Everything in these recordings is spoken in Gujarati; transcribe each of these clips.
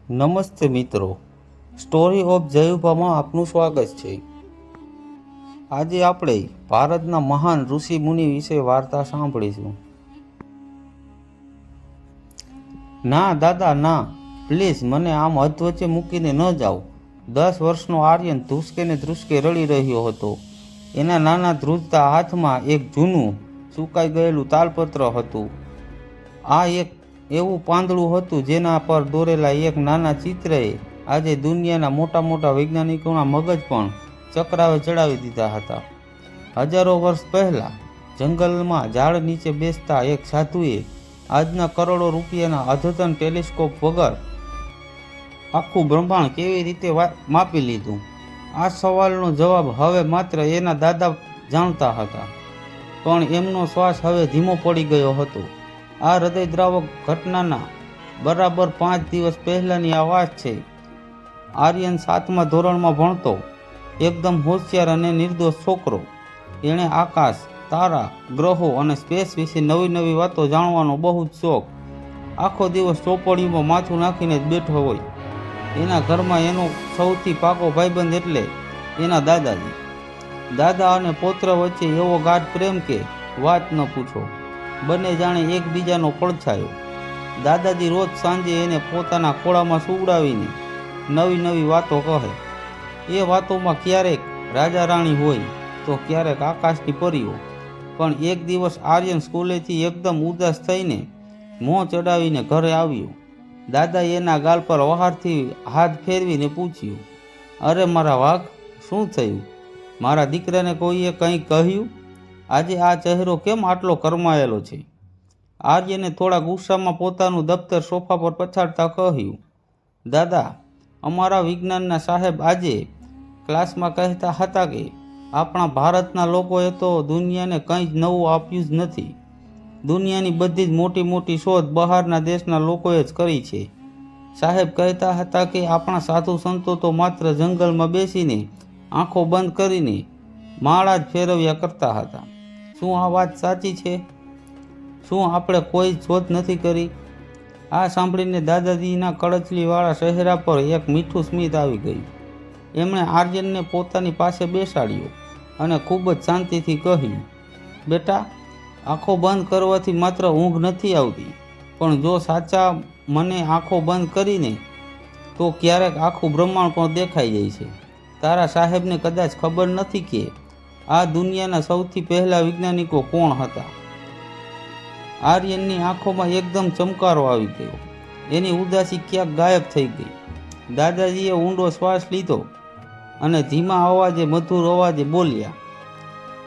નમસ્તે મિત્રો, સ્ટોરી ઓફ જયુભામાં આપનું સ્વાગત છે। આજે આપણે ભારતના મહાન ઋષિ મુનિ વિશે વાર્તા સાંભળીશું। ના દાદા ના, પ્લીઝ મને આમ અધવચ્ચે મૂકીને ન જાઓ। 10 વર્ષનો આર્યન ધ્રુસકે ને ધ્રુસકે રડી રહ્યો હતો। એના નાના ધ્રુજતા હાથમાં એક જૂનું સુકાઈ ગયેલું તાલપત્ર હતું। આ એક એવું પાંદડું હતું જેના પર દોરેલા એક નાના ચિત્રએ આજે દુનિયાના મોટા મોટા વૈજ્ઞાનિકોના મગજ પણ ચક્રાવે ચડાવી દીધા હતા। હજારો વર્ષ પહેલાં જંગલમાં ઝાડ નીચે બેસતા એક સાધુએ આજના કરોડો રૂપિયાના અદ્યતન ટેલિસ્કોપ વગર આખું બ્રહ્માંડ કેવી રીતે માપી લીધું? આ સવાલનો જવાબ હવે માત્ર એના દાદા જાણતા હતા, પણ એમનો શ્વાસ હવે ધીમો પડી ગયો હતો। આ હૃદયદ્રાવક ઘટનાના બરાબર 5 દિવસ પહેલાંની આ વાત છે। આર્યન 7મા ધોરણમાં ભણતો એકદમ હોશિયાર અને નિર્દોષ છોકરો। એણે આકાશ, તારા, ગ્રહો અને સ્પેસ વિશે નવી નવી વાતો જાણવાનો બહુ જ શોખ। આખો દિવસ ચોપડીમાં માથું નાખીને જ બેઠો હોય। એના ઘરમાં એનો સૌથી પાકો ભાઈબંધ એટલે એના દાદાજી। દાદા અને પૌત્ર વચ્ચે એવો ગાઢ પ્રેમ કે વાત ન પૂછો। બંને જાણે એકબીજાનો પડછાયો। દાદાજી રોજ સાંજે એને પોતાના ખોળામાં સુવડાવીને નવી નવી વાતો કહે। એ વાતોમાં ક્યારેક રાજા રાણી હોય તો ક્યારેક આકાશની પરીઓ। પણ એક દિવસ આર્યન સ્કૂલેથી એકદમ ઉદાસ થઈને મોં ચડાવીને ઘરે આવ્યો। દાદાએ એના ગાલ પર વહારથી હાથ ફેરવીને પૂછ્યું, અરે મારા વાઘ, શું થયું? મારા દીકરાને કોઈએ કંઈ કહ્યું? આજે આ ચહેરો કેમ આટલો કરમાયેલો છે? આર્યને થોડા ગુસ્સામાં પોતાનું દફતર સોફા પર પછાડતા કહ્યું, દાદા, અમારા વિજ્ઞાનના સાહેબ આજે ક્લાસમાં કહેતા હતા કે આપણા ભારતના લોકોએ તો દુનિયાને કંઈ જ નવું આપ્યું જ નથી। દુનિયાની બધી જ મોટી મોટી શોધ બહારના દેશના લોકોએ જ કરી છે। સાહેબ કહેતા હતા કે આપણા સાધુ સંતો તો માત્ર જંગલમાં બેસીને આંખો બંધ કરીને માળા જ ફેરવ્યા કરતા હતા। શું આ વાત સાચી છે? શું આપણે કોઈ શોધ નથી કરી? આ સાંભળીને દાદાજીના કળચલીવાળા ચહેરા પર એક મીઠું સ્મિત આવી ગયું। એમણે આર્યનને પોતાની પાસે બેસાડ્યો અને ખૂબ જ શાંતિથી કહ્યું, બેટા, આંખો બંધ કરવાથી માત્ર ઊંઘ નથી આવતી, પણ જો સાચા મને આંખો બંધ કરીને તો ક્યારેક આખું બ્રહ્માંડ પણ દેખાઈ જાય છે। તારા સાહેબને કદાચ ખબર નથી કે આ દુનિયાના સૌથી પહેલા વૈજ્ઞાનિકો કોણ હતા? આર્યનની આંખોમાં એકદમ ચમકારો આવી ગયો। એની ઉદાસી ક્યાંક ગાયબ થઈ ગઈ। દાદાજીએ ઊંડો શ્વાસ લીધો અને ધીમા અવાજે, મધુર અવાજે બોલ્યા,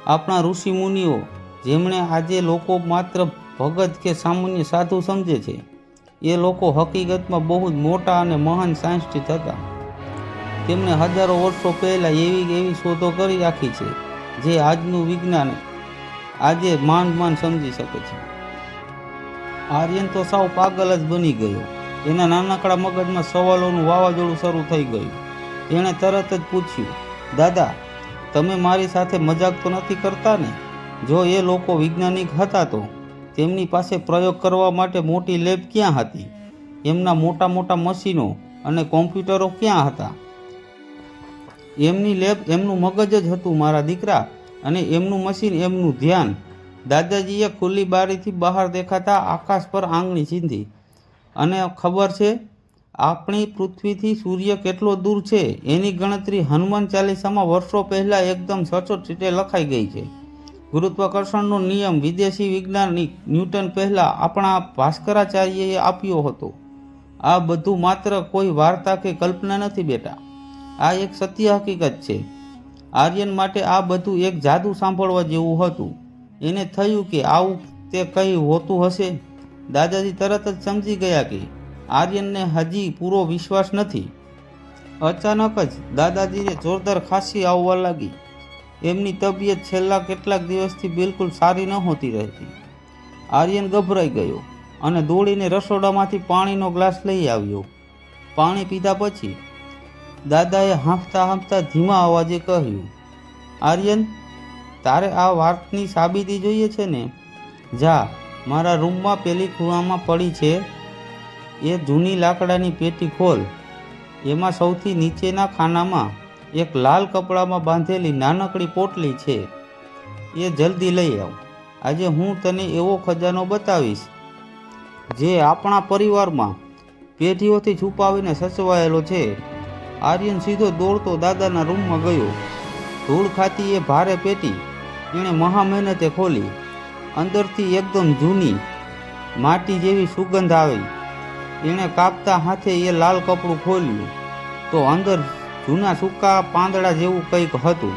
આપણા ઋષિ મુનિઓ, જેમણે આજે લોકો માત્ર ભગત કે સામાન્ય સાધુ સમજે છે, એ લોકો હકીકતમાં બહુ જ મોટા અને મહાન સાયન્ટિસ્ટ હતા। તેમણે હજારો વર્ષો પહેલાં એવી શોધો કરી રાખી છે જે આજનું વિજ્ઞાન આજે માંડ સમજી શકે છે। આર્યન તો સાવ પાગલ જ બની ગયો। એના નાનકડા મગજમાં સવાલોનું વાવાઝોડું શરૂ થઈ ગયું। એણે તરત જ પૂછ્યું, દાદા, તમે મારી સાથે મજાક તો નથી કરતા ને? જો એ લોકો વૈજ્ઞાનિક હતા તો તેમની પાસે પ્રયોગ કરવા માટે મોટી લેબ ક્યાં હતી? એમના મોટા મોટા મશીનો અને કોમ્પ્યુટરો ક્યાં હતા? એમની લેબ એમનું મગજ જ હતું મારા દીકરા, અને એમનું મશીન એમનું ધ્યાન। દાદાજીએ ખુલ્લી બારીથી બહાર દેખાતા આકાશ પર આંગળી ચીંધી। અને ખબર છે આપણી પૃથ્વીથી સૂર્ય કેટલો દૂર છે એની ગણતરી હનુમાન ચાલીસામાં વર્ષો પહેલાં એકદમ સચોટ રીતે લખાઈ ગઈ છે। ગુરુત્વાકર્ષણનો નિયમ વિદેશી વૈજ્ઞાનિક ન્યૂટન પહેલાં આપણા ભાસ્કરાચાર્યએ આપ્યો હતો। આ બધું માત્ર કોઈ વાર્તા કે કલ્પના નથી બેટા, આ એક સત્ય હકીકત છે। આર્યન માટે આ બધું એક જાદુ સાંભળવા જેવું હતું। એને થયું કે આવું તે કંઈ હોતું હશે। દાદાજી તરત જ સમજી ગયા કે આર્યનને હજી પૂરો વિશ્વાસ નથી। અચાનક જ દાદાજીને જોરદાર ખાંસી આવવા લાગી। એમની તબિયત છેલ્લા કેટલાક દિવસથી બિલકુલ સારી નહોતી રહેતી। આર્યન ગભરાઈ ગયો અને દોડીને રસોડામાંથી પાણીનો ગ્લાસ લઈ આવ્યો। પાણી પીધા પછી દાદાએ હાંફતા હાંફતા ધીમા અવાજે કહ્યું, આર્યન, તારે આ વાતની સાબિતી જોઈએ છે ને? જા, મારા રૂમમાં પેલી ખૂણામાં પડી છે એ જૂની લાકડાની પેટી ખોલ. એમાં સૌથી નીચેના ખાનામાં એક લાલ કપડામાં બાંધેલી નાનકડી પોટલી છે. એ જલ્દી લઈ આવ. આજે હું તને એવો ખજાનો બતાવીશ જે આપણા પરિવારમાં પેઢીઓથી છુપાવીને સચવાયેલો છે. આર્યન સીધો દોડતો દાદાના રૂમમાં ગયો. ધૂળ ખાતી એ ભારે પેટી એણે મહા મહેનતે ખોલી. અંદરથી એકદમ જૂની માટી જેવી સુગંધ આવી. એણે કાપતા હાથે એ લાલ કપડું ખોલ્યું તો અંદર જૂના સૂકા પાંદડા જેવું કંઈક હતું,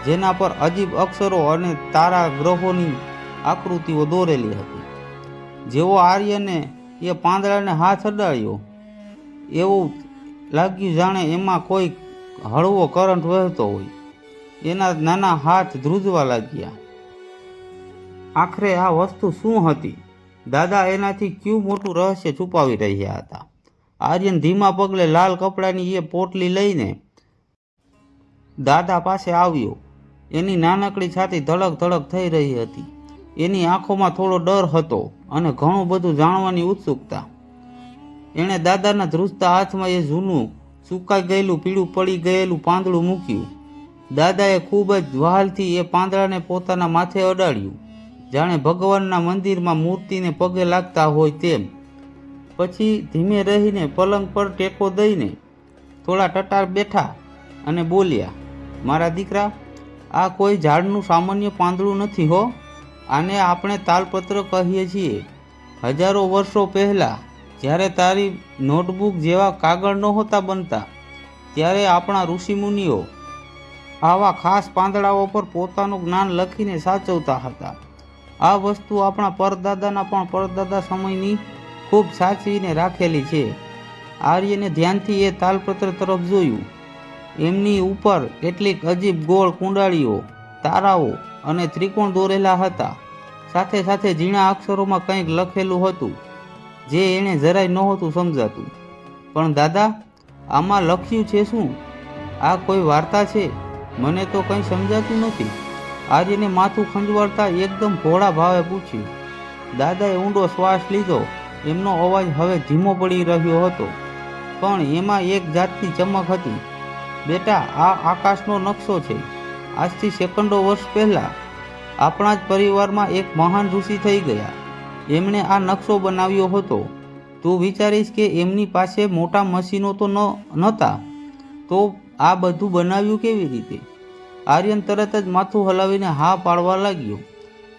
જેના પર અજીબ અક્ષરો અને તારા ગ્રહોની આકૃતિઓ દોરેલી હતી. જેવો આર્યને એ પાંદડાને હાથ અડાડ્યો એવું લાગ્યું જાણે એમાં કોઈ હળવો કરંટ વહેતો હોય. એના નાના હાથ ધ્રુજવા લાગ્યા. આખરે આ વસ્તુ શું હતી? દાદા એનાથી ક્યું મોટું રહસ્ય છુપાવી રહ્યા હતા? આર્યન ધીમા પગલે લાલ કપડાની એ પોટલી લઈને દાદા પાસે આવ્યો. એની નાનકડી છાતી ધડક ધડક થઈ રહી હતી. એની આંખોમાં થોડો ડર હતો અને ઘણું બધું જાણવાની ઉત્સુકતા. એણે દાદાના ધ્રુજતા હાથમાં એ જૂનું સુકાઈ ગયેલું પીળું પડી ગયેલું પાંદડું મૂક્યું. દાદાએ ખૂબ જ વહાલથી એ પાંદડાને પોતાના માથે અડાડ્યું, જાણે ભગવાનના મંદિરમાં મૂર્તિને પગે લાગતા હોય તેમ. પછી ધીમે રહીને પલંગ પર ટેકો દઈને થોડા ટટાર બેઠા અને બોલ્યા, મારા દીકરા, આ કોઈ ઝાડનું સામાન્ય પાંદડું નથી હો. આને આપણે તાલપત્ર કહીએ છીએ. હજારો વર્ષો પહેલાં જ્યારે તારી નોટબુક જેવા કાગળ નહોતા બનતા, ત્યારે આપણા ઋષિમુનિઓ આવા ખાસ પાંદડાઓ પર પોતાનું જ્ઞાન લખીને સાચવતા હતા. આ વસ્તુ આપણા પરદાદાના પણ પરદાદા સમયની ખૂબ સાચવીને રાખેલી છે. આર્યને ધ્યાનથી એ તાલપત્ર તરફ જોયું. એમની ઉપર કેટલીક અજીબ ગોળ કુંડાળીઓ, તારાઓ અને ત્રિકોણ દોરેલા હતા. સાથે સાથે ઝીણા અક્ષરોમાં કંઈક લખેલું હતું જે એણે જરાય નહોતું સમજાતું. પણ દાદા, આમાં લખ્યું છે શું? આ કોઈ વાર્તા છે? મને તો કંઈ સમજાતું નથી. આર્યને માથું ખંજવાળતા એકદમ ભોળા ભાવે પૂછ્યું. દાદાએ ઊંડો શ્વાસ લીધો. એમનો અવાજ હવે ધીમો પડી રહ્યો હતો, પણ એમાં એક જાતની ચમક હતી. બેટા, આ આકાશનો નકશો છે. આજથી સેકન્ડો વર્ષ પહેલાં આપણા જ પરિવારમાં એક મહાન ઋષિ થઈ ગયા. એમણે આ નકશો બનાવ્યો હતો. તું વિચારીશ કે એમની પાસે મોટા મશીનો તો નહોતા, તો આ બધું બનાવ્યું કેવી રીતે? આર્યન તરત જ માથું હલાવીને હા પાડવા લાગ્યો.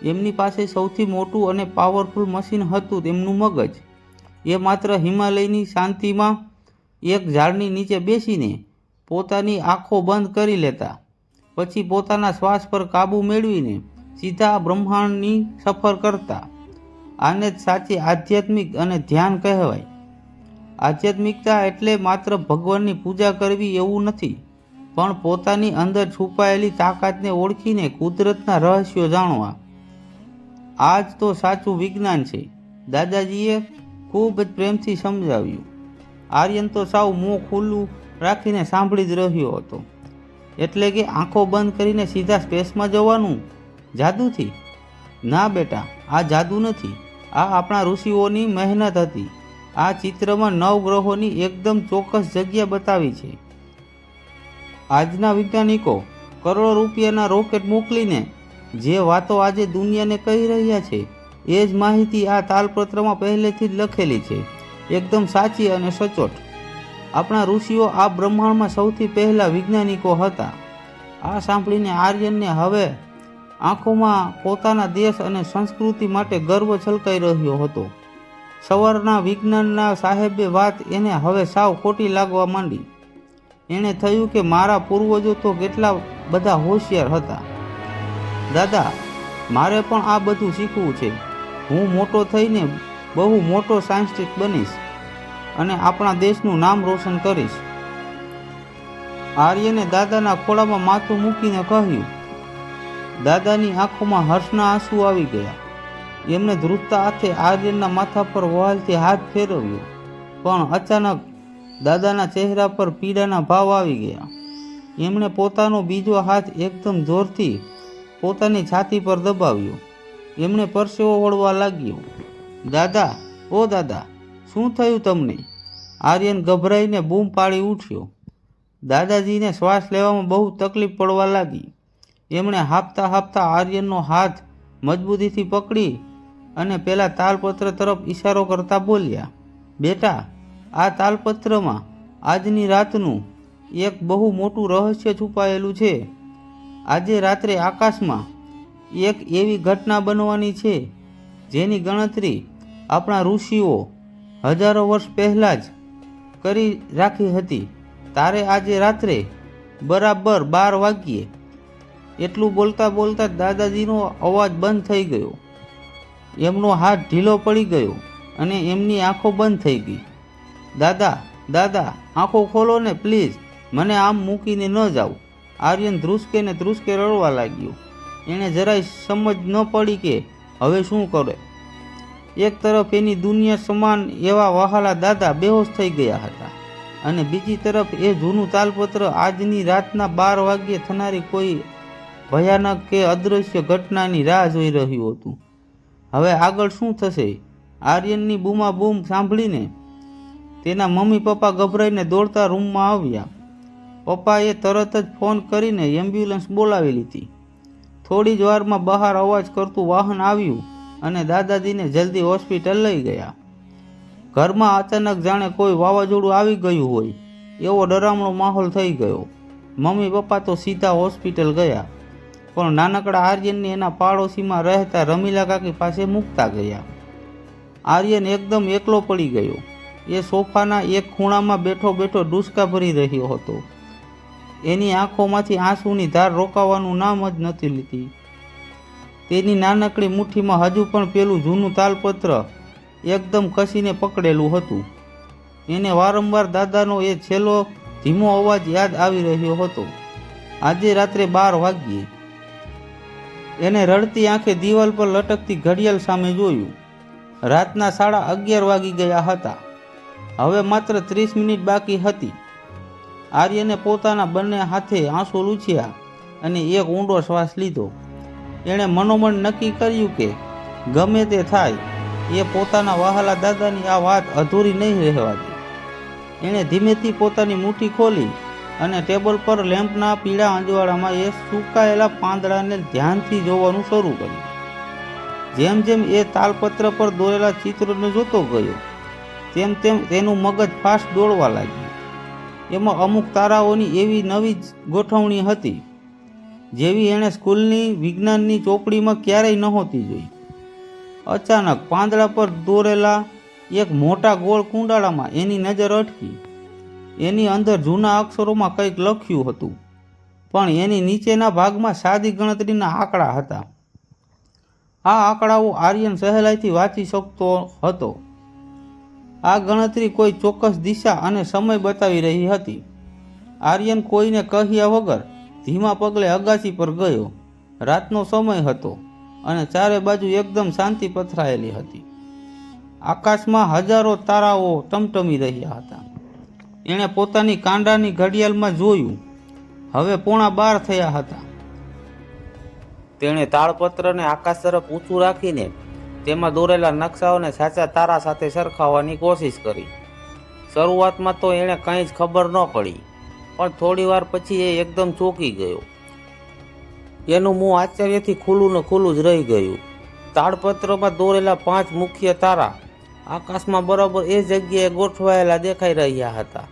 એમની પાસે સૌથી મોટું અને પાવરફુલ મશીન હતું તેમનું મગજ. એ માત્ર હિમાલયની શાંતિમાં એક ઝાડની નીચે બેસીને પોતાની આંખો બંધ કરી લેતા, પછી પોતાના શ્વાસ પર કાબૂ મેળવીને સીધા બ્રહ્માંડની સફર કરતા. આને જ સાચી આધ્યાત્મિક અને ધ્યાન કહેવાય. આધ્યાત્મિકતા એટલે માત્ર ભગવાનની પૂજા કરવી એવું નથી, પણ પોતાની અંદર છુપાયેલી તાકાતને ઓળખીને કુદરતના રહસ્યો જાણવા. આ જ તો સાચું વિજ્ઞાન છે, દાદાજીએ ખૂબ જ પ્રેમથી સમજાવ્યું. આર્યન તો સાવ મોં ખુલ્લું રાખીને સાંભળી જ રહ્યો હતો. એટલે કે આંખો બંધ કરીને સીધા સ્પેસમાં જવાનું જાદુથી? ના બેટા, આ જાદુ નથી. આ આપણા ઋષિઓની મહેનત હતી. આ ચિત્રમાં 9 ગ્રહોની એકદમ ચોક્કસ જગ્યા બતાવી છે. આજના વૈજ્ઞાનિકો કરોડો રૂપિયાના રોકેટ મોકલીને જે વાતો આજે દુનિયાને કહી રહ્યા છે, એ જ માહિતી આ તાલપત્રમાં પહેલેથી જ લખેલી છે, એકદમ સાચી અને સચોટ. આપણા ઋષિઓ આ બ્રહ્માંડમાં સૌથી પહેલા વિજ્ઞાનિકો હતા. આ સાંભળીને આર્યનને હવે આંખોમાં પોતાના દેશ અને સંસ્કૃતિ માટે ગર્વ છલકાઈ રહ્યો હતો. સવારના વિજ્ઞાનના સાહેબે વાત એને હવે સાવ ખોટી લાગવા માંડી. એણે થયું કે મારા પૂર્વજો તો કેટલા બધા હોશિયાર હતા. દાદા, મારે પણ આ બધું શીખવું છે. હું મોટો થઈને બહુ મોટો સાયન્ટિસ્ટ બનીશ અને આપણા દેશનું નામ રોશન કરીશ. આર્યને દાદાના ખોળામાં માથું મૂકીને કહ્યું. દાદાની આંખોમાં હર્ષના આંસુ આવી ગયા. એમણે ધ્રુજતા હાથે આર્યનના માથા પર વહાલથી હાથ ફેરવ્યો, પણ અચાનક દાદાના ચહેરા પર પીડાના ભાવ આવી ગયા. એમણે પોતાનો બીજો હાથ એકદમ જોરથી પોતાની છાતી પર દબાવ્યો. એમણે પરસેવો વળવા લાગ્યો. દાદા, ઓ દાદા, શું થયું તમને? આર્યન ગભરાઈને બૂમ પાડી ઉઠ્યો. દાદાજીને શ્વાસ લેવામાં બહુ તકલીફ પડવા લાગી. એમણે હાંફતા હાંફતા આર્યનનો હાથ મજબૂતીથી પકડી અને પેલા તાલપત્ર તરફ ઈશારો કરતા બોલ્યા, બેટા, આ તાલપત્રમાં આજની રાતનું એક બહુ મોટું રહસ્ય છુપાયેલું છે. આજે રાત્રે આકાશમાં એક એવી ઘટના બનવાની છે જેની ગણતરી આપણા ઋષિઓ હજારો વર્ષ પહેલાં જ કરી રાખી હતી. તારે આજે રાત્રે બરાબર 12 વાગ્યે. એટલું બોલતા બોલતા દાદાજીનો અવાજ બંધ થઈ ગયો. એમનો હાથ ઢીલો પડી ગયો અને એમની આંખો બંધ થઈ ગઈ. દાદા, દાદા, આંખો ખોલો ને પ્લીઝ, મને આમ મૂકીને ન જાઓ. આર્યન ધ્રુસકે ને ધ્રુસકે રડવા લાગ્યો. એણે જરાય સમજ ન પડી કે હવે શું કરે. એક તરફ એની દુનિયા સમાન એવા વહાલા દાદા બેહોશ થઈ ગયા હતા અને બીજી તરફ એ જૂનું તાલપત્ર આજની રાતના 12 વાગ્યે થનારી કોઈ ભયાનક કે અદૃશ્ય ઘટનાની રાહ જોઈ રહ્યું હતું. હવે આગળ શું થશે? આર્યનની બૂમાબૂમ સાંભળીને તેના મમ્મી પપ્પા ગભરાઈને દોડતા રૂમમાં આવ્યા. પપ્પાએ તરત જ ફોન કરીને એમ્બ્યુલન્સ બોલાવી લીધી. થોડી જ વારમાં બહાર અવાજ કરતું વાહન આવ્યું અને દાદાજીને જલ્દી હોસ્પિટલ લઈ ગયા. ઘરમાં અચાનક જાણે કોઈ વાવાઝોડું આવી ગયું હોય એવો ડરામણો માહોલ થઈ ગયો. મમ્મી પપ્પા તો સીધા હોસ્પિટલ ગયા, પણ નાનકડા આર્યનને એના પાડોશીમાં રહેતા રમીલા કાકી પાસે મૂકતા ગયા. આર્યન એકદમ એકલો પડી ગયો. એ સોફાના એક ખૂણામાં બેઠો બેઠો ડૂસકા ભરી રહ્યો હતો. એની આંખોમાંથી આંસુની ધાર રોકાવાનું નામ જ નથી લીધી. તેની નાનકડી મુઠ્ઠીમાં હજુ પણ પેલું જૂનું તાલપત્ર એકદમ કસીને પકડેલું હતું. એને વારંવાર દાદાનો એ છેલ્લો ધીમો અવાજ યાદ આવી રહ્યો હતો. આજે રાત્રે 12 વાગ્યે. એને રડતી આંખે દિવાલ પર લટકતી ઘડિયાળ સામે જોયું. રાતના 11:30 વાગી ગયા હતા. હવે માત્ર 30 મિનિટ બાકી હતી. આર્યને પોતાના બંને હાથે આંસુ લૂછ્યા અને એક ઊંડો શ્વાસ લીધો. એણે મનોમન નક્કી કર્યું કે ગમે તે થાય એ પોતાના વહાલા દાદાની આ વાત અધૂરી નહીં રહેવા દે. એણે ધીમેથી પોતાની મુઠ્ઠી ખોલી અને ટેબલ પર લેમ્પના પીળા અંજવાળામાં એ સુકાયેલા પાંદડાને ધ્યાનથી જોવાનું શરૂ કર્યું. જેમ જેમ એ તાલપત્ર પર દોરેલા ચિત્રોને જોતો ગયો તેમ તેમ તેનું મગજ ફાસ્ટ દોડવા લાગ્યું. એમાં અમુક તારાઓની એવી નવી જ ગોઠવણી હતી જેવી એણે સ્કૂલની વિજ્ઞાનની ચોપડીમાં ક્યારેય નહોતી જોઈ. અચાનક પાંદડા પર દોરેલા એક મોટા ગોળ કુંડાળામાં એની નજર અટકી. એની અંદર જૂના અક્ષરોમાં કંઈક લખ્યું હતું, પણ એની નીચેના ભાગમાં સાદી ગણતરીના આંકડા હતા. આ આંકડાઓ આર્યન સહેલાઈથી વાંચી શકતો હતો. આ ગણતરી કોઈ ચોક્કસ દિશા અને સમય બતાવી રહી હતી. આર્યન કોઈને કહ્યા વગર ધીમા પગલે અગાસી પર ગયો. રાતનો સમય હતો અને ચારે બાજુ એકદમ શાંતિ પથરાયેલી હતી. આકાશમાં હજારો તારાઓ ટમટમી રહ્યા હતા. એણે પોતાની કાંડાની ઘડિયાળમાં જોયું. હવે 11:15 થયા હતા. તેણે તાળપત્રને આકાશ તરફ ઊંચું રાખીને તેમાં દોરેલા નકશાઓને સાચા તારા સાથે સરખાવવાની કોશિશ કરી. શરૂઆતમાં તો એણે કંઈ જ ખબર ન પડી, પણ થોડી વાર પછી એ એકદમ ચોંકી ગયો. એનું મોં આશ્ચર્યથી ખુલ્લું ને ખુલ્લું જ રહી ગયું. તાળપત્રમાં દોરેલા 5 મુખ્ય તારા આકાશમાં બરાબર એ જગ્યાએ ગોઠવાયેલા દેખાઈ રહ્યા હતા.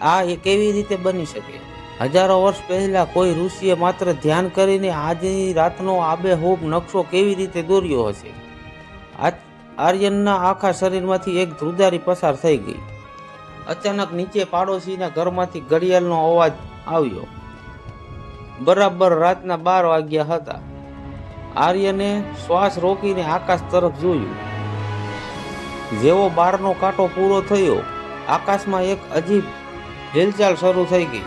આ એ કેવી રીતે બની શકે? હજારો વર્ષ પહેલાં કોઈ ઋષિએ માત્ર ધ્યાન કરીને આજની રાતનો આબેહૂબ નકશો કેવી રીતે દોર્યો હશે? આર્યનના આખા શરીરમાંથી એક ધ્રુજારી પસાર થઈ ગઈ. અચાનક નીચે પાડોશીના ઘરમાંથી ઘડિયાળનો અવાજ આવ્યો. બરાબર રાતના 12 વાગ્યા હતા. આર્યને શ્વાસ રોકીને આકાશ તરફ જોયું. જેવો 12નો કાંટો પૂરો થયો, આકાશમાં એક અજીબ હિલચાલ શરૂ થઈ ગઈ.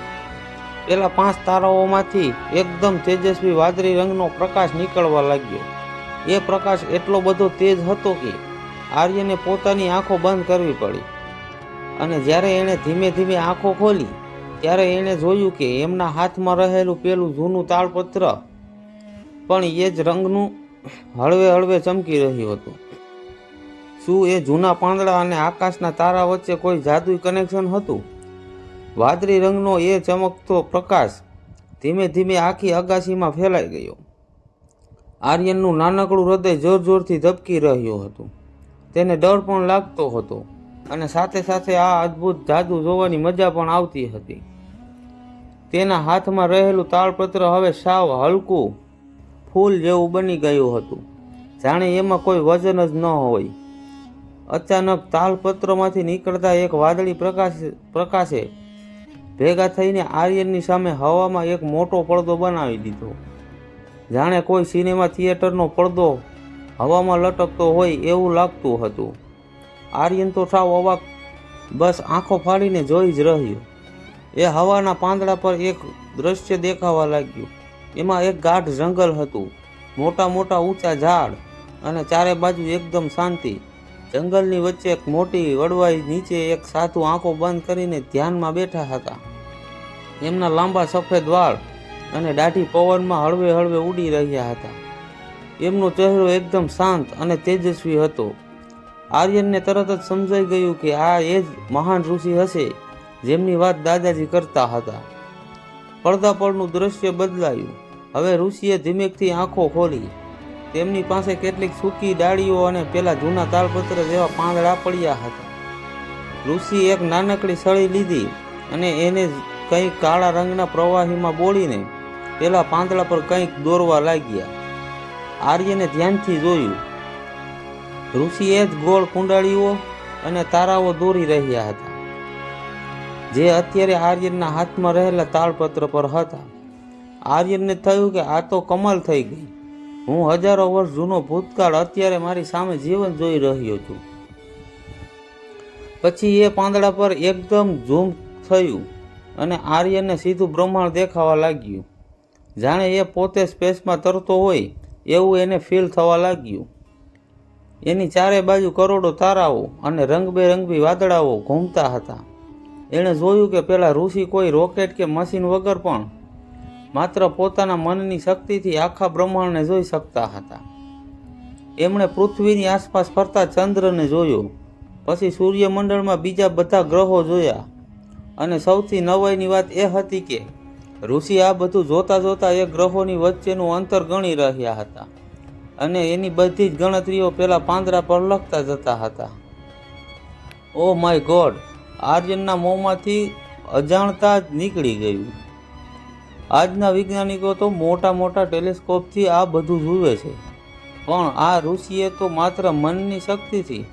પેલા 5 તારાઓમાંથી એકદમ તેજસ્વી વાદળી રંગનો પ્રકાશ નીકળવા લાગ્યો. એ પ્રકાશ એટલો બધો તેજ હતો કે આર્યને પોતાની આંખો બંધ કરવી પડી. અને જ્યારે એણે ધીમે ધીમે આંખો ખોલી ત્યારે એણે જોયું કે એમના હાથમાં રહેલું પેલું જૂનું તાળપત્ર પણ એ જ રંગનું હળવે હળવે ચમકી રહ્યું હતું. શું એ જૂના પાંદડા અને આકાશના તારા વચ્ચે કોઈ જાદુઈ કનેક્શન હતું? વાદળી રંગનો એ ચમકતો પ્રકાશ ધીમે ધીમે આખી અગાશીમાં ફેલાઈ ગયો. આર્યનનું નાનકડું હૃદય જોર જોરથી ધબકી રહ્યું હતું. તેને ડર પણ લાગતો હતો અને સાથે સાથે આ અદ્ભુત જાદુ જોવાની મજા પણ આવતી હતી. તેના હાથમાં રહેલું તાળપત્ર હવે સાવ હલકું ફૂલ જેવું બની ગયું હતું, જાણે એમાં કોઈ વજન જ ન હોય. અચાનક તાલપત્રમાંથી નીકળતા એક વાદળી પ્રકાશે ભેગા થઈને આર્યનની સામે હવામાં એક મોટો પડદો બનાવી દીધો. જાણે કોઈ સિનેમા થિયેટરનો પડદો હવામાં લટકતો હોય એવું લાગતું હતું. આર્યન તો સાવ અવાક, બસ આંખો ફાડીને જોઈ જ રહ્યો. એ હવાના પાંદડા પર એક દ્રશ્ય દેખાવા લાગ્યું. એમાં એક ગાઢ જંગલ હતું, મોટા મોટા ઊંચા ઝાડ અને ચારે બાજુ એકદમ શાંતિ. જંગલની વચ્ચે એક મોટી વડવાઈ નીચે એક સાધુ આંખો બંધ કરીને ધ્યાનમાં બેઠા હતા. એમના લાંબા સફેદ વાળ અને દાઢી પવનમાં હળવે હળવે ઉડી રહ્યા હતા. એમનો ચહેરો એકદમ શાંત અને તેજસ્વી હતો. આર્યનને તરત જ સમજાઈ ગયું કે આ એ જ મહાન ઋષિ હશે જેમની વાત દાદાજી કરતા હતા. પડદા પરનું દ્રશ્ય બદલાયું. હવે ઋષિએ ધીમેકથી આંખો ખોલી. તેમની પાસે કેટલીક સૂકી ડાળીઓ અને પેલા જૂના તાલપત્ર જેવા પાંદડા પડ્યા હતા. ઋષિ એક નાનકડી સળી લીધી અને એને કંઈક કાળા રંગના પ્રવાહીમાં બોળીને પેલા પાંદડા પર કંઈક દોરવા લાગ્યા. આર્યને ધ્યાનથી જોયું. ઋષિએ જ ગોળ કુંડાળીઓ અને તારાઓ દોરી રહ્યા હતા, જે અત્યારે આર્યનના હાથમાં રહેલા તાળપત્ર પર હતા. આર્યનને થયું કે આ તો કમાલ થઈ ગઈ. હું હજારો વર્ષ જૂનો ભૂતકાળ અત્યારે મારી સામે જીવન જોઈ રહ્યો છું. પછી એ પાંદડા પર એકદમ ઝૂમ થયું અને આર્યનને સીધું બ્રહ્માંડ દેખાવા લાગ્યું. જાણે એ પોતે સ્પેસમાં તરતો હોય એવું એને ફીલ થવા લાગ્યું. એની ચારે બાજુ કરોડો તારાઓ અને રંગબેરંગી વાદળાઓ ઘૂમતા હતા. એણે જોયું કે પેલા ઋષિ કોઈ રોકેટ કે મશીન વગર પણ માત્ર પોતાના મનની શક્તિથી આખા બ્રહ્માંડને જોઈ શકતા હતા. એમણે પૃથ્વીની આસપાસ ફરતા ચંદ્રને જોયો, પછી સૂર્યમંડળમાં બીજા બધા ગ્રહો જોયા અને સૌથી નવાઈની વાત એ હતી કે ઋષિ આ બધું જોતા જોતા એ ગ્રહોની વચ્ચેનું અંતર ગણી રહ્યા હતા અને એની બધી જ ગણતરીઓ પેલા પાંદડા પર લખતા જતા હતા. Oh my God! આર્યનના મોંમાંથી અજાણતા જ નીકળી ગયું. આજના વૈજ્ઞાનિકો તો મોટા મોટા ટેલિસ્કોપથી આ બધું જુએ છે, પણ આ ઋષિએ તો માત્ર મનની શક્તિથી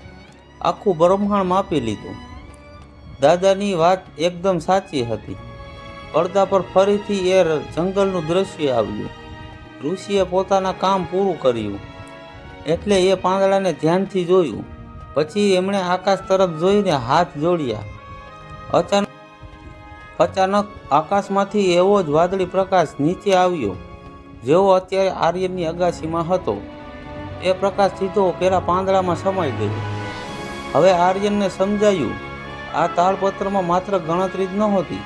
આખું બ્રહ્માંડ માપી લીધું. દાદાની વાત એકદમ સાચી હતી. પડદા પર ફરીથી એ જંગલનું દ્રશ્ય આવ્યું. ઋષિએ પોતાના કામ પૂરું કર્યું એટલે એ પાંદડાને ધ્યાનથી જોયું. પછી એમણે આકાશ તરફ જોઈને હાથ જોડ્યા. અચાનક આકાશમાંથી એવો જ વાદળી પ્રકાશ નીચે આવ્યો જેવો અત્યારે આર્યનની અગાશીમાં હતો. એ પ્રકાશ સીધો પેલા પાંદડામાં સમાઈ ગયો. હવે આર્યનને સમજાયું, આ તાળપત્રમાં માત્ર ગણતરી જ નહોતી,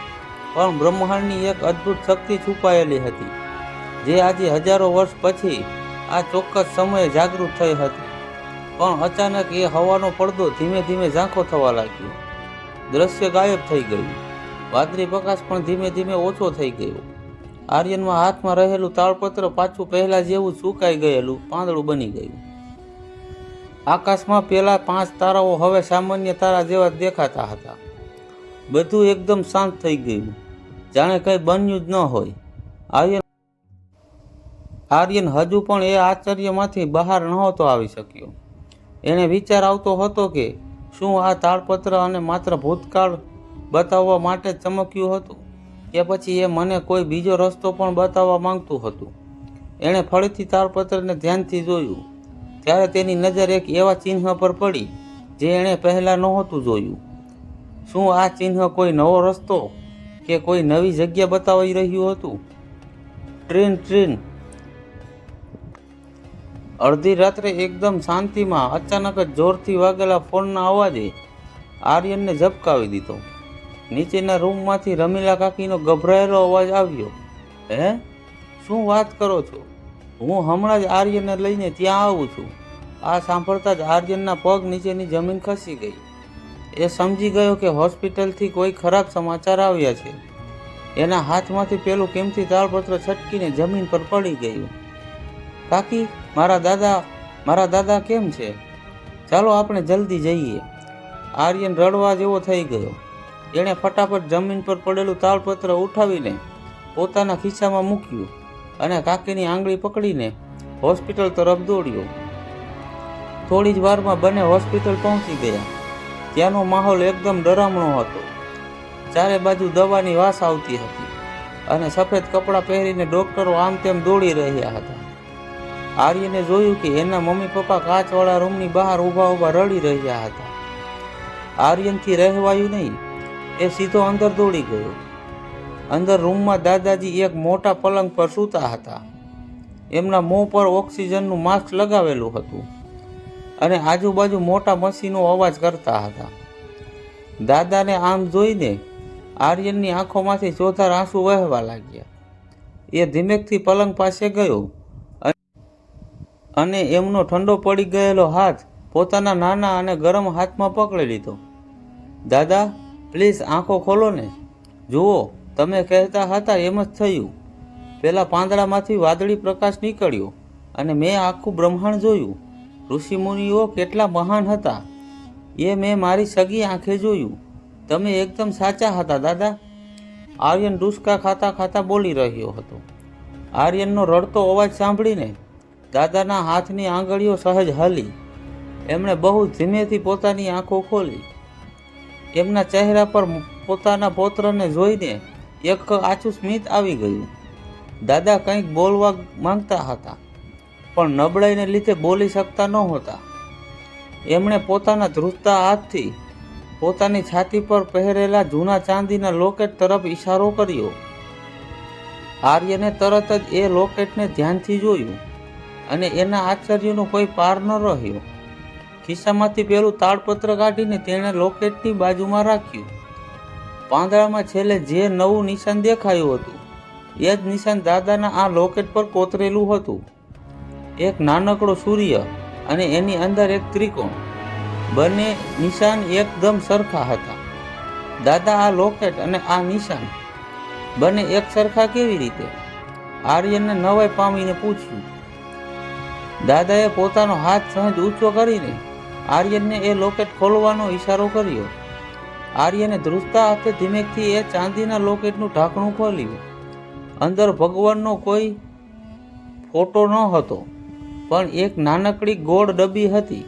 પણ બ્રહ્માંડની એક અદ્ભુત શક્તિ છુપાયેલી હતી, જે આજે હજારો વર્ષ પછી આ ચોક્કસ સમયે જાગૃત થઈ હતી. પણ અચાનક એ હવાનો પડદો ધીમે ધીમે ઝાંખો થવા લાગ્યો. દ્રશ્ય ગાયબ થઈ ગયું. વાદળી પ્રકાશ પણ ધીમે ધીમે ઓછો થઈ ગયો. આર્યનમાં હાથમાં રહેલું તાળપત્ર પાછું પહેલા જેવું સુકાઈ ગયેલું પાંદડું બની ગયું. આકાશમાં પેલા 5 તારાઓ હવે સામાન્ય તારા જેવા દેખાતા હતા. બધું એકદમ શાંત થઈ ગયું, જાણે કંઈ બન્યું જ ન હોય. આર્યન હજુ પણ એ આશ્ચર્યમાંથી બહાર નહોતો આવી શક્યો. એને વિચાર આવતો હતો કે શું આ તાળપત્ર અને માત્ર ભૂતકાળ બતાવવા માટે જ ચમક્યું હતું, કે પછી એ મને કોઈ બીજો રસ્તો પણ બતાવવા માંગતું હતું. એણે ફરીથી તાળપત્રને ધ્યાનથી જોયું ત્યારે તેની નજર એક એવા ચિહ્ન પર પડી જે એણે પહેલાં નહોતું જોયું. શું આ ચિહ્ન કોઈ નવો રસ્તો કે કોઈ નવી જગ્યા બતાવી રહ્યું હતું? ટ્રીન. અડધી રાત્રે એકદમ શાંતિમાં અચાનક જ જોરથી વાગેલા ફોનના અવાજે આર્યનને ઝબકાવી દીધો. નીચેના રૂમમાંથી રમીલા કાકીનો ગભરાયેલો અવાજ આવ્યો. હે, શું વાત કરો છો? હું હમણાં જ આર્યનને લઈને ત્યાં આવું છું. આ સાંભળતા જ આર્યનના પગ નીચેની જમીન ખસી ગઈ. એ સમજી ગયો કે હોસ્પિટલથી કોઈ ખરાબ સમાચાર આવ્યા છે. એના હાથમાંથી પેલું કિંમતી તાળપત્ર છટકીને જમીન પર પડી ગયું. કાકી, મારા દાદા કેમ છે? ચાલો આપણે જલ્દી જઈએ. આર્યન રડવા જેવો થઈ ગયો. એણે ફટાફટ જમીન પર પડેલું તાળપત્ર ઉઠાવીને પોતાના ખિસ્સામાં મૂક્યું અને કાકીની આંગળી પકડીને હોસ્પિટલ તરફ દોડ્યો. થોડી જ વારમાં બંને હોસ્પિટલ પહોંચી ગયા. ત્યાંનો માહોલ એકદમ ડરામણો હતો. ચારે બાજુ દવાની વાસ આવતી હતી અને સફેદ કપડાં પહેરીને ડોક્ટરો આમ તેમ દોડી રહ્યા હતા. આર્યને જોયું કે એના મમ્મી પપ્પા કાચવાળા રૂમની બહાર ઊભા રડી રહ્યા હતા. આર્યનથી રહેવાયું નહીં. એ સીધો અંદર દોડી ગયો. અંદર રૂમમાં દાદાજી એક મોટા પલંગ પર સૂતા હતા. એમના મોં પર ઓક્સિજનનું માસ્ક લગાવેલું હતું અને આજુબાજુ મોટા મશીનો અવાજ કરતા હતા. દાદાને આમ જોઈને આર્યનની આંખોમાંથી ચોધાર આંસુ વહેવા લાગ્યા. એ ધીમેકથી પલંગ પાસે ગયો અને એમનો ઠંડો પડી ગયેલો હાથ પોતાના નાના અને ગરમ હાથમાં પકડી લીધો. દાદા, પ્લીઝ આંખો ખોલો ને. જુઓ, તમે કહેતા હતા એમ જ થયું. પેલા પાંદડામાંથી વાદળી પ્રકાશ નીકળ્યો અને મેં આખું બ્રહ્માંડ જોયું. ઋષિમુનિઓ કેટલા મહાન હતા એ મેં મારી સગી આંખે જોયું. તમે એકદમ સાચા હતા દાદા. આર્યન ડુસકા ખાતા ખાતા બોલી રહ્યો હતો. આર્યનનો રડતો અવાજ સાંભળીને દાદાના હાથની આંગળીઓ સહેજ હલી. એમણે બહુ ધીમેથી પોતાની આંખો ખોલી. એમના ચહેરા પર પોતાના પૌત્રને જોઈને એક આછું સ્મિત આવી ગયું. દાદા કંઈક બોલવા માંગતા હતા પણ નબળાઈને લીધે બોલી શકતા નહોતા. એમણે પોતાના ધ્રુજતા હાથથી પોતાની છાતી પર પહેરેલા જૂના ચાંદીના લોકેટ તરફ ઈશારો કર્યો. આર્યને તરત જ એ લોકેટને ધ્યાનથી જોયું અને એના આશ્ચર્યનો કોઈ પાર ન રહ્યો. ખિસ્સામાંથી પેલું તાળપત્ર કાઢીને તેણે લોકેટની બાજુમાં રાખ્યું. પાંદડામાં છેલ્લે જે નવું નિશાન દેખાયું હતું એ જ નિશાન દાદાના આ લોકેટ પર કોતરેલું હતું. એક નાનકડો સૂર્ય અને એની અંદર એક ત્રિકોણ. બંને નિશાન એકદમ સરખા હતા. દાદા, આ લોકેટ અને આ નિશાન બંને એક સરખા કેવી રીતે? આર્યનને નવાઈ પામીને પૂછ્યું. દાદાએ પોતાનો હાથ સહેજ ઊંચો કરીને આર્યનને એ લોકેટ ખોલવાનો ઈશારો કર્યો. આર્યને ધ્રુજતા હાથે ધીમેકથી એ ચાંદીના લોકેટનું ઢાંકણું ખોલ્યું. અંદર ભગવાનનો કોઈ ફોટો ન હતો પણ એક નાનકડી ગોળ ડબ્બી હતી.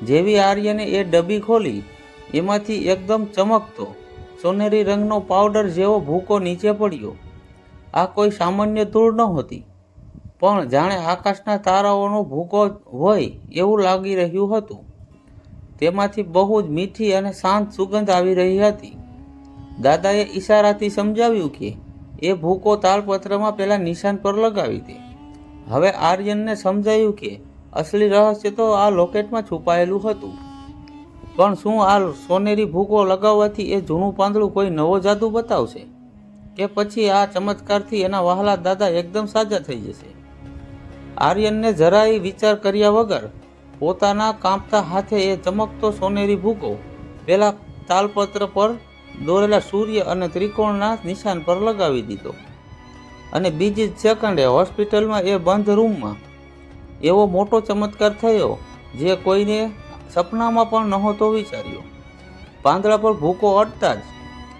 જેવી આર્યને એ ડબ્બી ખોલી એમાંથી એકદમ ચમકતો સોનેરી રંગનો પાવડર જેવો ભૂકો નીચે પડ્યો. આ કોઈ સામાન્ય ધૂળ નહોતી પણ જાણે આકાશના તારાઓનો ભૂકો હોય એવું લાગી રહ્યું હતું. તેમાંથી બહુ જ મીઠી અને શાંત સુગંધ આવી રહી હતી. દાદાએ ઈશારાથી સમજાવ્યું કે એ ભૂકો તાળપત્રમાં પેલા નિશાન પર લગાવી દે. હવે આર્યનને સમજાયું કે અસલી રહસ્ય તો આ લોકેટમાં છુપાયેલું હતું. પણ શું આ સોનેરી ભૂકો લગાવવાથી એ જૂનું પાંદડું કોઈ નવો જાદુ બતાવશે કે પછી આ ચમત્કારથી એના વહાલા દાદા એકદમ સાજા થઈ જશે? આર્યનને જરાય વિચાર કર્યા વગર પોતાના કાંપતા હાથે એ ચમકતો સોનેરી ભૂકો પેલા તાલપત્ર પર દોરેલા સૂર્ય અને ત્રિકોણના નિશાન પર લગાવી દીધો. અને બીજી જ સેકન્ડે હોસ્પિટલમાં એ બંધ રૂમમાં એવો મોટો ચમત્કાર થયો જે કોઈને સપનામાં પણ નહોતો વિચાર્યો. પાંદડા પર ભૂકો અડતા જ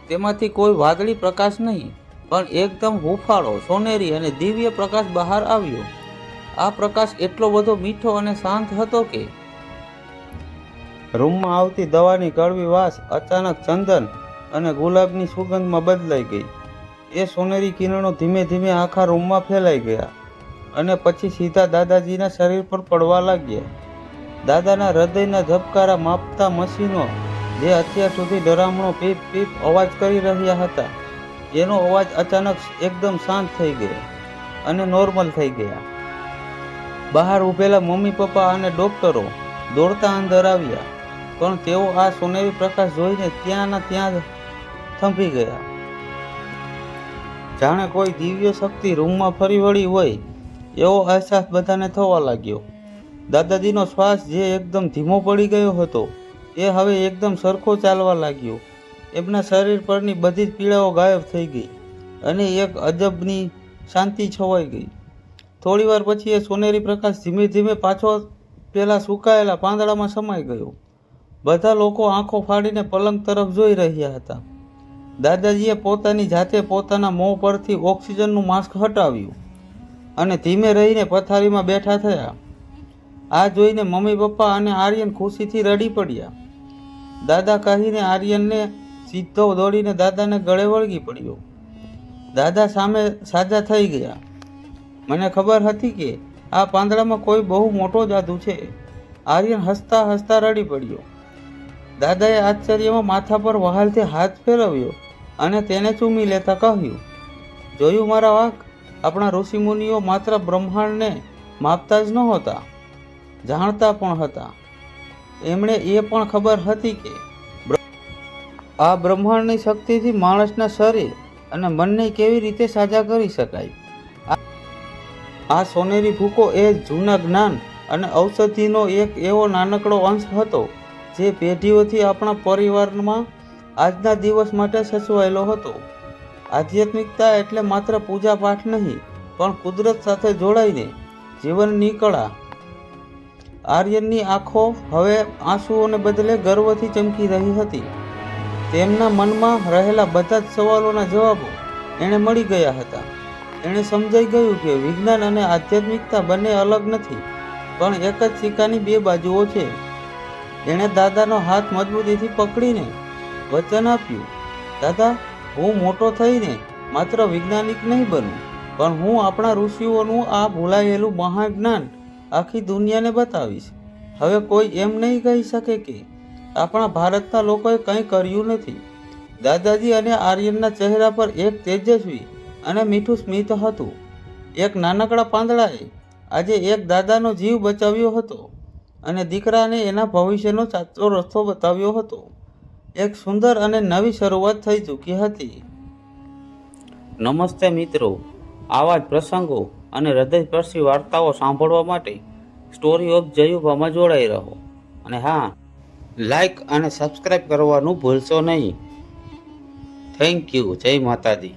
તેમાંથી કોઈ વાદળી પ્રકાશ નહીં પણ એકદમ હૂંફાળો સોનેરી અને દિવ્ય પ્રકાશ બહાર આવ્યો. આ પ્રકાશ એટલો બધો મીઠો અને શાંત હતો કે રૂમમાં આવતી દવાની કડવી વાસ અચાનક ચંદન અને ગુલાબની સુગંધમાં બદલાઈ ગઈ. એ સોનેરી કિરણો ધીમે ધીમે આખા રૂમમાં ફેલાઈ ગયા અને પછી સીધા દાદાજીના શરીર પર પડવા લાગ્યા. દાદાના હૃદયના ધબકારા માપતા મશીનો જે અત્યાર સુધી ડરામણો પીપ પીપ અવાજ કરી રહ્યા હતા એનો અવાજ અચાનક એકદમ શાંત થઈ ગયો અને નોર્મલ થઈ ગયા. બહાર ઊભેલા મમ્મી પપ્પા અને ડોક્ટરો દોડતા અંદર આવ્યા પણ તેઓ આ સોનેરી પ્રકાશ જોઈને ત્યાંના ત્યાં થંભી ગયા. જાણે કોઈ દિવ્ય શક્તિ રૂમમાં ફરી વળી હોય એવો અહેસાસ બધાને થવા લાગ્યો. દાદાજીનો શ્વાસ જે એકદમ ધીમો પડી ગયો હતો એ હવે એકદમ સરખો ચાલવા લાગ્યો. એમના શરીર પરની બધી જ પીડાઓ ગાયબ થઈ ગઈ અને એક અજબની શાંતિ છવાઈ ગઈ. થોડી વાર પછી એ સોનેરી પ્રકાશ ધીમે ધીમે પાછો પેલા સુકાયેલા પાંદડામાં સમાઈ ગયો. બધા લોકો આંખો ફાડીને પલંગ તરફ જોઈ રહ્યા હતા. દાદાજીએ પોતાની જાતે પોતાના મોં પરથી ઓક્સિજનનું માસ્ક હટાવ્યું અને ધીમે રહીને પથારીમાં બેઠા થયા. આ જોઈને મમ્મી પપ્પા અને આર્યન ખુશીથી રડી પડ્યા. દાદા કહીને આર્યનને સીધો દોડીને દાદાને ગળે વળગી પડ્યો. દાદા સામે સાજા થઈ ગયા. મને ખબર હતી કે આ પાંદડામાં કોઈ બહુ મોટો જાદુ છે. આર્યન હસતા હસતા રડી પડ્યો. દાદાએ આશ્ચર્યમાં માથા પર વહાલથી હાથ ફેરવ્યો અને તેને ચૂમી લેતા કહ્યું, જોયું મારા વાઘ, આપણા ઋષિમુનિઓ માત્ર બ્રહ્માંડને માપતા જ નહોતા, જાણતા પણ હતા. એમણે એ પણ ખબર હતી કે આ બ્રહ્માંડની શક્તિથી માણસના શરીર અને મનને કેવી રીતે સાજા કરી શકાય. આ સોનેરી ભૂકો એ જૂના જ્ઞાન અને ઔષધિનો એક એવો નાનકડો અંશ હતો જે પેઢીઓથી આપણા પરિવારમાં આજના દિવસ માટે સચવાયેલો હતો. આધ્યાત્મિકતા એટલે માત્ર પૂજા પાઠ નહીં, પણ કુદરત સાથે જોડાઈને જીવનની કળા. આર્યનની આંખો હવે આંસુઓને બદલે ગર્વથી ચમકી રહી હતી. તેમના મનમાં રહેલા બધા જ સવાલોના જવાબો એણે મળી ગયા હતા. એણે સમજાઈ ગયું કે વિજ્ઞાન અને આધ્યાત્મિકતા બંને અલગ નથી, પણ એક જ સિક્કાની બે બાજુઓ છે. એણે દાદાનો હાથ મજબૂતીથી પકડીને વચન આપ્યું, દાદા, હું મોટો થઈને માત્ર વૈજ્ઞાનિક નહીં બનું, પણ હું આપણા ઋષિઓનું આ ભૂલાયેલું મહાજ્ઞાન આખી દુનિયાને બતાવીશ. હવે કોઈ એમ નહીં કહી શકે કે આપણા ભારતના લોકોએ કંઈ કર્યું નથી. દાદાજી અને આર્યનના ચહેરા પર એક તેજસ્વી અને મીઠું સ્મિત હતું. એક નાનકડા પાંદડાએ આજે એક દાદાનો જીવ બચાવ્યો હતો અને દીકરાને એના ભવિષ્યનો સાચો રસ્તો બતાવ્યો હતો. એક સુંદર અને નવી શરૂઆત થઈ ચૂકી હતી. નમસ્તે મિત્રો, આવા જ પ્રસંગો અને હૃદયસ્પર્શી વાર્તાઓ સાંભળવા માટે સ્ટોરી ઓફ જયુભામાં જોડાઈ રહો. અને હા, લાઈક અને સબસ્ક્રાઈબ કરવાનું ભૂલશો નહીં. Thank you. જય માતાજી.